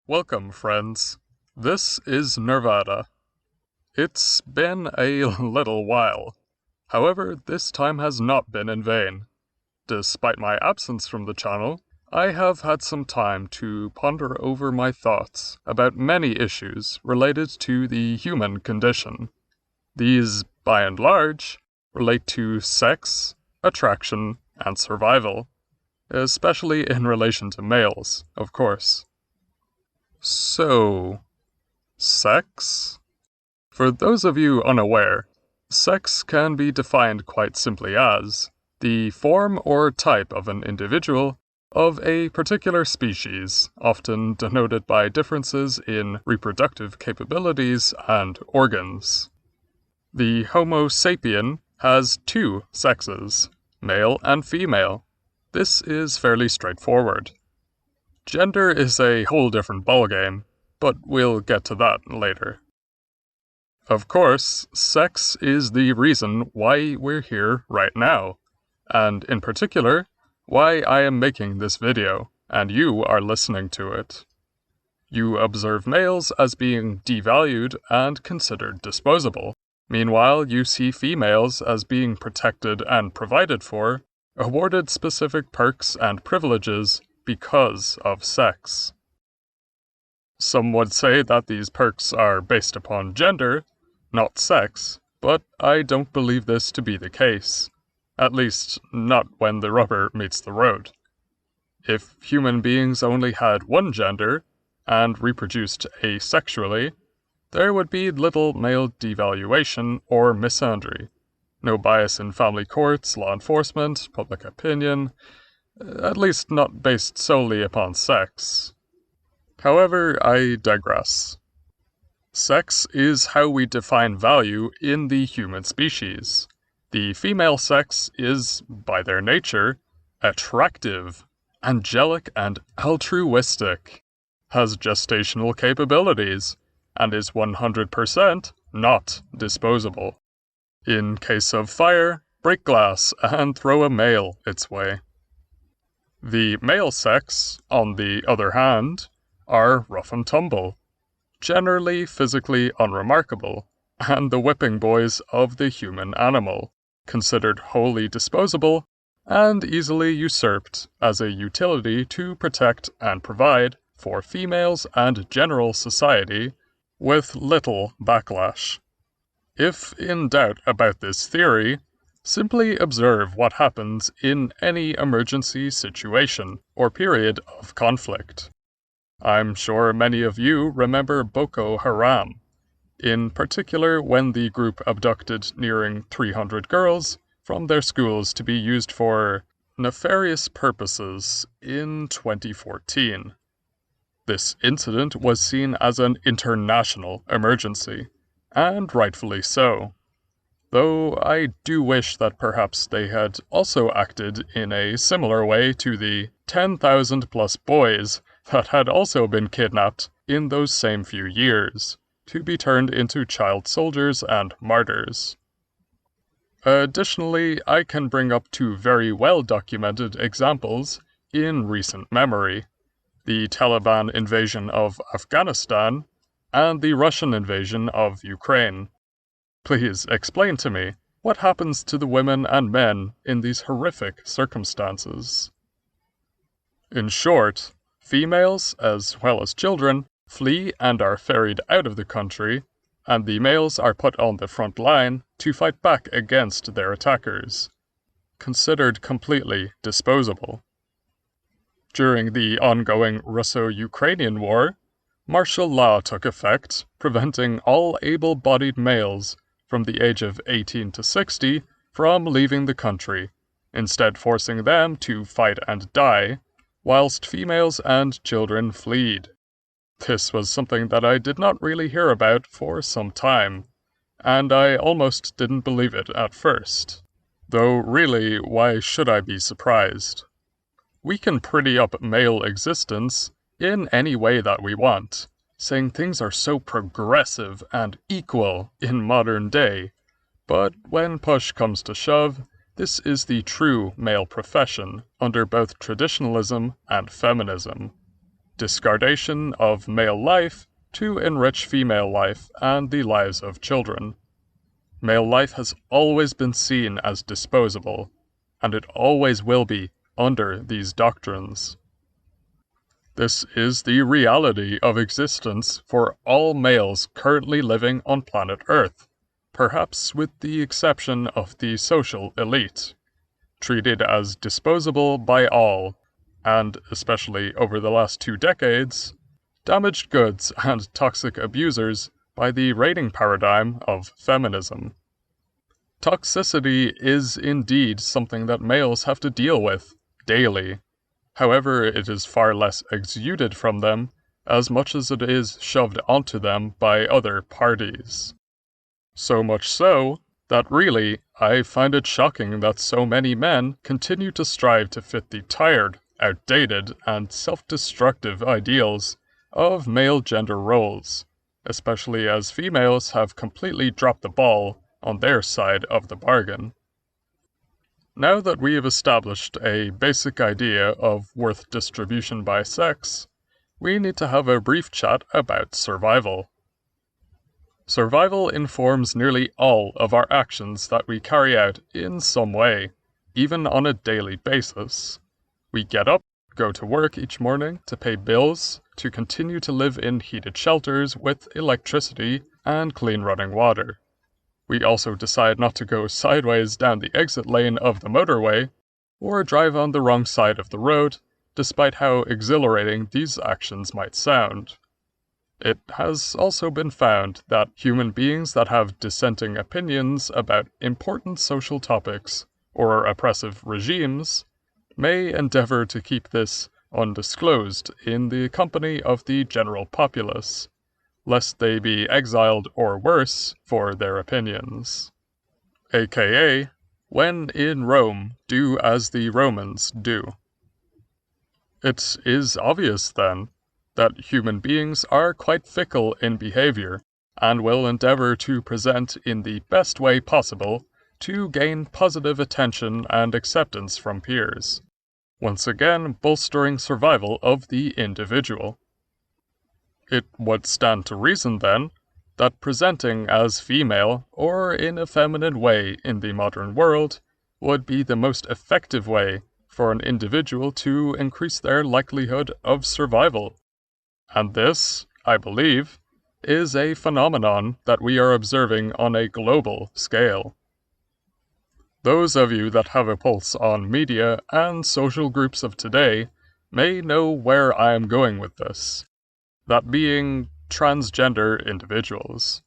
Welcome, friends. This is Nirvana. It's been a little while. However, this time has not been in vain. Despite my absence from the channel, I have had some time to ponder over my thoughts about many issues related to the human condition. These, by and large, relate to sex, attraction, and survival, especially in relation to males, of course. So, sex? For those of you unaware, sex can be defined quite simply as the form or type of an individual of a particular species, often denoted by differences in reproductive capabilities and organs. The Homo sapien has two sexes, male and female. This is fairly straightforward. Gender is a whole different ballgame, but we'll get to that later. Of course, sex is the reason why we're here right now, and in particular, why I am making this video, and you are listening to it. You observe males as being devalued and considered disposable. Meanwhile, you see females as being protected and provided for, awarded specific perks and privileges because of sex. Some would say that these perks are based upon gender, not sex, but I don't believe this to be the case. At least, not when the rubber meets the road. If human beings only had one gender, and reproduced asexually, there would be little male devaluation or misandry. No bias in family courts, law enforcement, public opinion, at least not based solely upon sex. However, I digress. Sex is how we define value in the human species. The female sex is, by their nature, attractive, angelic, and altruistic, has gestational capabilities, and is 100% not disposable. In case of fire, break glass and throw a male its way. The male sex, on the other hand, are rough and tumble, generally physically unremarkable, and the whipping boys of the human animal, considered wholly disposable and easily usurped as a utility to protect and provide for females and general society with little backlash. If in doubt about this theory, simply observe what happens in any emergency situation or period of conflict. I'm sure many of you remember Boko Haram, in particular when the group abducted nearing 300 girls from their schools to be used for nefarious purposes in 2014. This incident was seen as an international emergency, and rightfully so. Though I do wish that perhaps they had also acted in a similar way to the 10,000 plus boys that had also been kidnapped in those same few years, to be turned into child soldiers and martyrs. Additionally, I can bring up two very well-documented examples in recent memory: the Taliban invasion of Afghanistan and the Russian invasion of Ukraine. Please explain to me, what happens to the women and men in these horrific circumstances? In short, females, as well as children, flee and are ferried out of the country, and the males are put on the front line to fight back against their attackers, considered completely disposable. During the ongoing Russo-Ukrainian War, martial law took effect, preventing all able-bodied males from the age of 18 to 60 from leaving the country, instead forcing them to fight and die, whilst females and children fled. This was something that I did not really hear about for some time, and I almost didn't believe it at first. Though really, why should I be surprised? We can pretty up male existence in any way that we want, saying things are so progressive and equal in modern day, but when push comes to shove, this is the true male profession under both traditionalism and feminism. discardation of male life to enrich female life and the lives of children. Male life has always been seen as disposable, and it always will be under these doctrines. This is the reality of existence for all males currently living on planet Earth, perhaps with the exception of the social elite, treated as disposable by all, and especially over the last 2 decades, damaged goods and toxic abusers by the rating paradigm of feminism. Toxicity is indeed something that males have to deal with daily. However, it is far less exuded from them, as much as it is shoved onto them by other parties. So much so, that really, I find it shocking that so many men continue to strive to fit the tired, outdated, and self-destructive ideals of male gender roles, especially as females have completely dropped the ball on their side of the bargain. Now that we have established a basic idea of worth distribution by sex, we need to have a brief chat about survival. Survival informs nearly all of our actions that we carry out in some way, even on a daily basis. We get up, go to work each morning to pay bills, to continue to live in heated shelters with electricity and clean running water. We also decide not to go sideways down the exit lane of the motorway, or drive on the wrong side of the road, despite how exhilarating these actions might sound. It has also been found that human beings that have dissenting opinions about important social topics or oppressive regimes may endeavor to keep this undisclosed in the company of the general populace, lest they be exiled or worse for their opinions. AKA, when in Rome, do as the Romans do. It is obvious, then, that human beings are quite fickle in behavior, and will endeavor to present in the best way possible to gain positive attention and acceptance from peers, once again bolstering survival of the individual. It would stand to reason, then, that presenting as female or in a feminine way in the modern world would be the most effective way for an individual to increase their likelihood of survival. And this, I believe, is a phenomenon that we are observing on a global scale. Those of you that have a pulse on media and social groups of today may know where I am going with this. That being transgender individuals.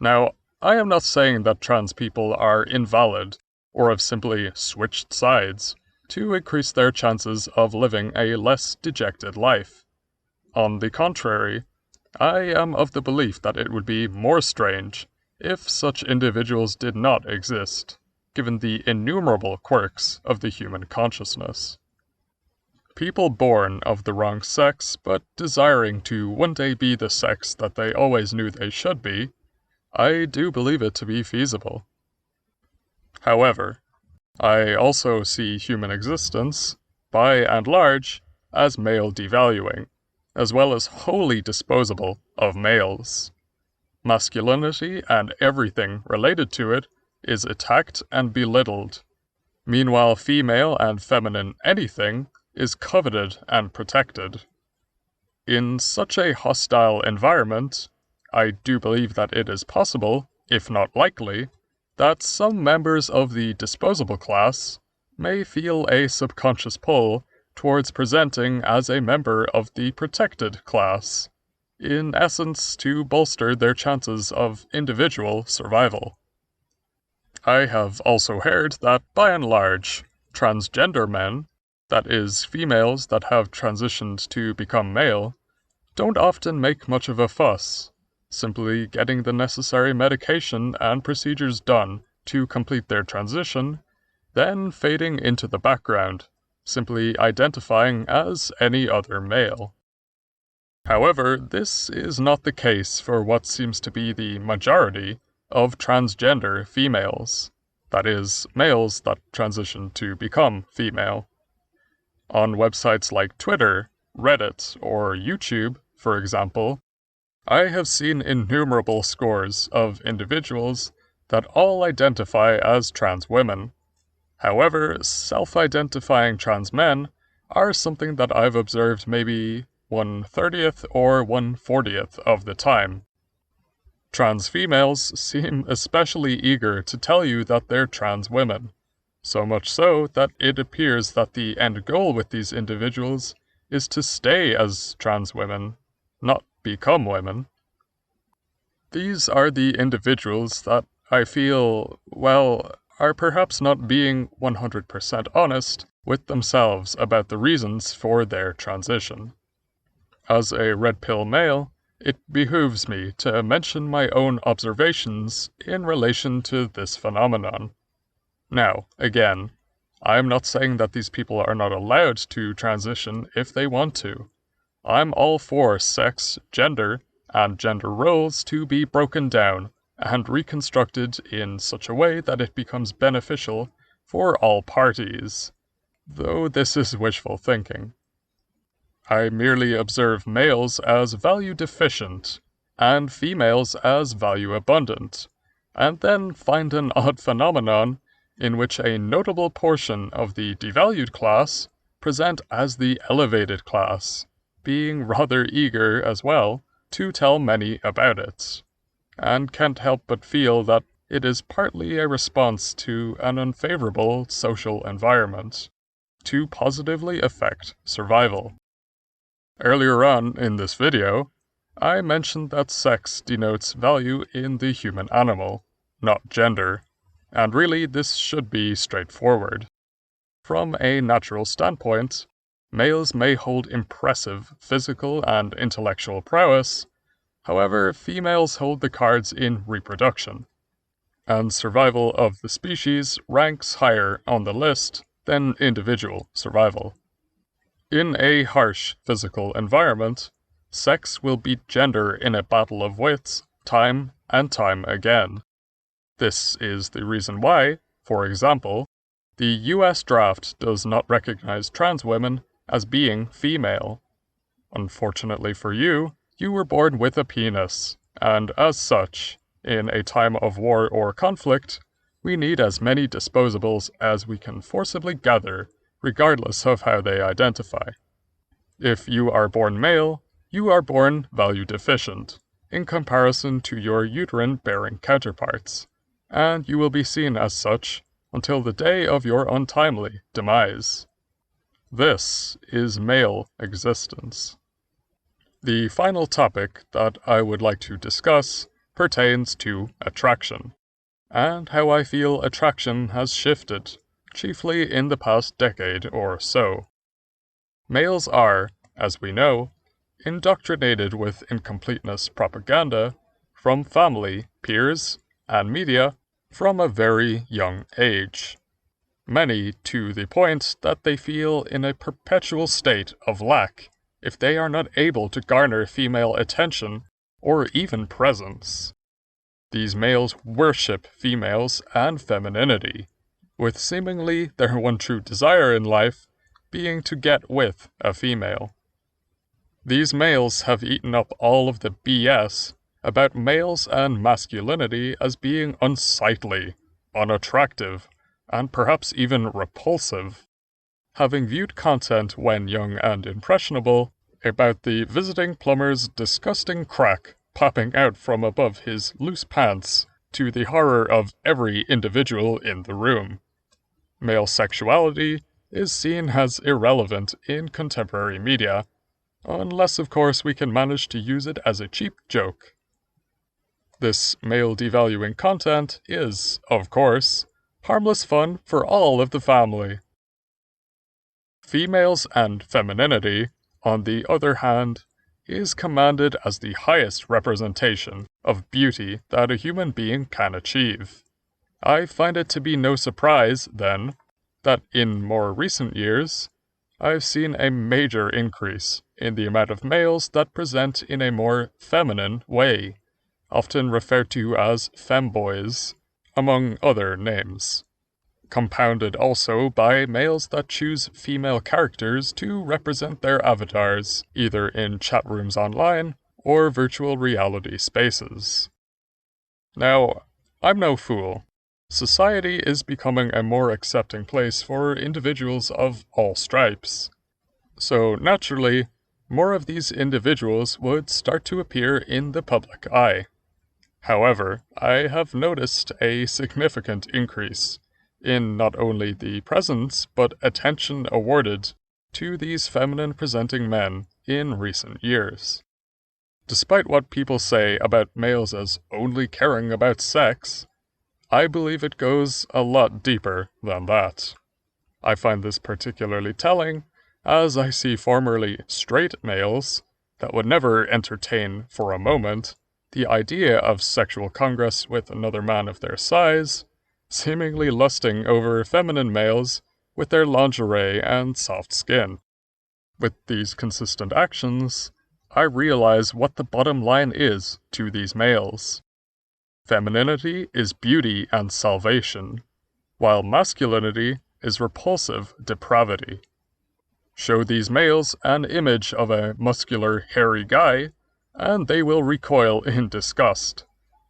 Now, I am not saying that trans people are invalid or have simply switched sides to increase their chances of living a less dejected life. On the contrary, I am of the belief that it would be more strange if such individuals did not exist, given the innumerable quirks of the human consciousness. People born of the wrong sex, but desiring to one day be the sex that they always knew they should be, I do believe it to be feasible. However, I also see human existence, by and large, as male devaluing, as well as wholly disposable of males. Masculinity and everything related to it is attacked and belittled. Meanwhile, female and feminine anything is coveted and protected. In such a hostile environment, I do believe that it is possible, if not likely, that some members of the disposable class may feel a subconscious pull towards presenting as a member of the protected class, in essence to bolster their chances of individual survival. I have also heard that, by and large, transgender men, that is, females that have transitioned to become male, don't often make much of a fuss, simply getting the necessary medication and procedures done to complete their transition, then fading into the background, simply identifying as any other male. However, this is not the case for what seems to be the majority of transgender females, that is, males that transition to become female. On websites like Twitter, Reddit or YouTube, for example, I have seen innumerable scores of individuals that all identify as trans women. However, self-identifying trans men are something that I've observed maybe 1/30th or 1/40th of the time. Trans females seem especially eager to tell you that they're trans women, so much so that it appears that the end goal with these individuals is to stay as trans women, not become women. These are the individuals that I feel, well, are perhaps not being 100% honest with themselves about the reasons for their transition. As a red pill male, it behooves me to mention my own observations in relation to this phenomenon. Now, again, I'm not saying that these people are not allowed to transition if they want to. I'm all for sex, gender, and gender roles to be broken down and reconstructed in such a way that it becomes beneficial for all parties, though this is wishful thinking. I merely observe males as value deficient and females as value abundant, and then find an odd phenomenon in which a notable portion of the devalued class present as the elevated class, being rather eager as well to tell many about it, and can't help but feel that it is partly a response to an unfavorable social environment to positively affect survival. Earlier on in this video, I mentioned that sex denotes value in the human animal, not gender, and really this should be straightforward. From a natural standpoint, males may hold impressive physical and intellectual prowess, however, females hold the cards in reproduction, and survival of the species ranks higher on the list than individual survival. In a harsh physical environment, sex will beat gender in a battle of wits time and time again. This is the reason why, for example, the US draft does not recognize trans women as being female. Unfortunately for you, you were born with a penis, and as such, in a time of war or conflict, we need as many disposables as we can forcibly gather, regardless of how they identify. If you are born male, you are born value deficient, in comparison to your uterine-bearing counterparts, and you will be seen as such until the day of your untimely demise. This is male existence. The final topic that I would like to discuss pertains to attraction, and how I feel attraction has shifted, chiefly in the past decade or so. Males are, as we know, indoctrinated with incompleteness propaganda from family, peers, and media from a very young age. Many to the point that they feel in a perpetual state of lack if they are not able to garner female attention or even presence. These males worship females and femininity, with seemingly their one true desire in life being to get with a female. These males have eaten up all of the BS about males and masculinity as being unsightly, unattractive, and perhaps even repulsive, having viewed content when young and impressionable about the visiting plumber's disgusting crack popping out from above his loose pants to the horror of every individual in the room. Male sexuality is seen as irrelevant in contemporary media, unless of course we can manage to use it as a cheap joke. This male devaluing content is, of course, harmless fun for all of the family. Females and femininity, on the other hand, is commanded as the highest representation of beauty that a human being can achieve. I find it to be no surprise, then, that in more recent years, I've seen a major increase in the amount of males that present in a more feminine way, often referred to as femboys, among other names. compounded also by males that choose female characters to represent their avatars, either in chat rooms online or virtual reality spaces. Now, I'm no fool. Society is becoming a more accepting place for individuals of all stripes. So, naturally, more of these individuals would start to appear in the public eye. However, I have noticed a significant increase in not only the presence but attention awarded to these feminine-presenting men in recent years. Despite what people say about males as only caring about sex, I believe it goes a lot deeper than that. I find this particularly telling, as I see formerly straight males that would never entertain for a moment the idea of sexual congress with another man of their size, seemingly lusting over feminine males with their lingerie and soft skin. With these consistent actions, I realize what the bottom line is to these males. Femininity is beauty and salvation, while masculinity is repulsive depravity. Show these males an image of a muscular, hairy guy, and they will recoil in disgust.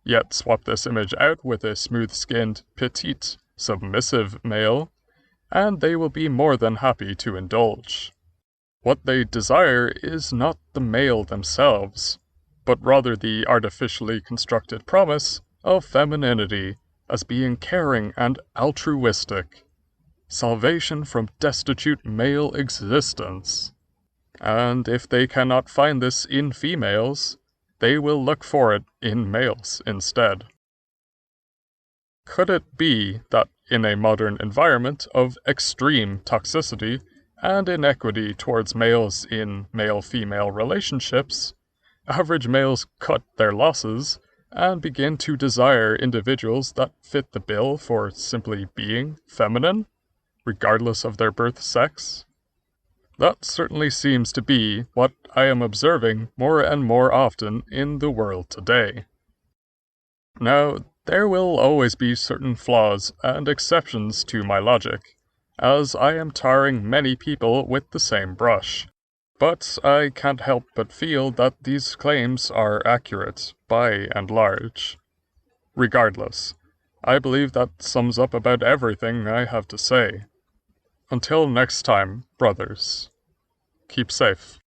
Yet swap this image out with a smooth-skinned, petite, submissive male, and they will be more than happy to indulge. What they desire is not the male themselves, but rather the artificially constructed promise of femininity as being caring and altruistic. Salvation from destitute male existence. And if they cannot find this in females, they will look for it in males instead. Could it be that in a modern environment of extreme toxicity and inequity towards males in male-female relationships, average males cut their losses and begin to desire individuals that fit the bill for simply being feminine, regardless of their birth sex? That certainly seems to be what I am observing more and more often in the world today. Now, there will always be certain flaws and exceptions to my logic, as I am tarring many people with the same brush. But I can't help but feel that these claims are accurate, by and large. Regardless, I believe that sums up about everything I have to say. Until next time, brothers, keep safe.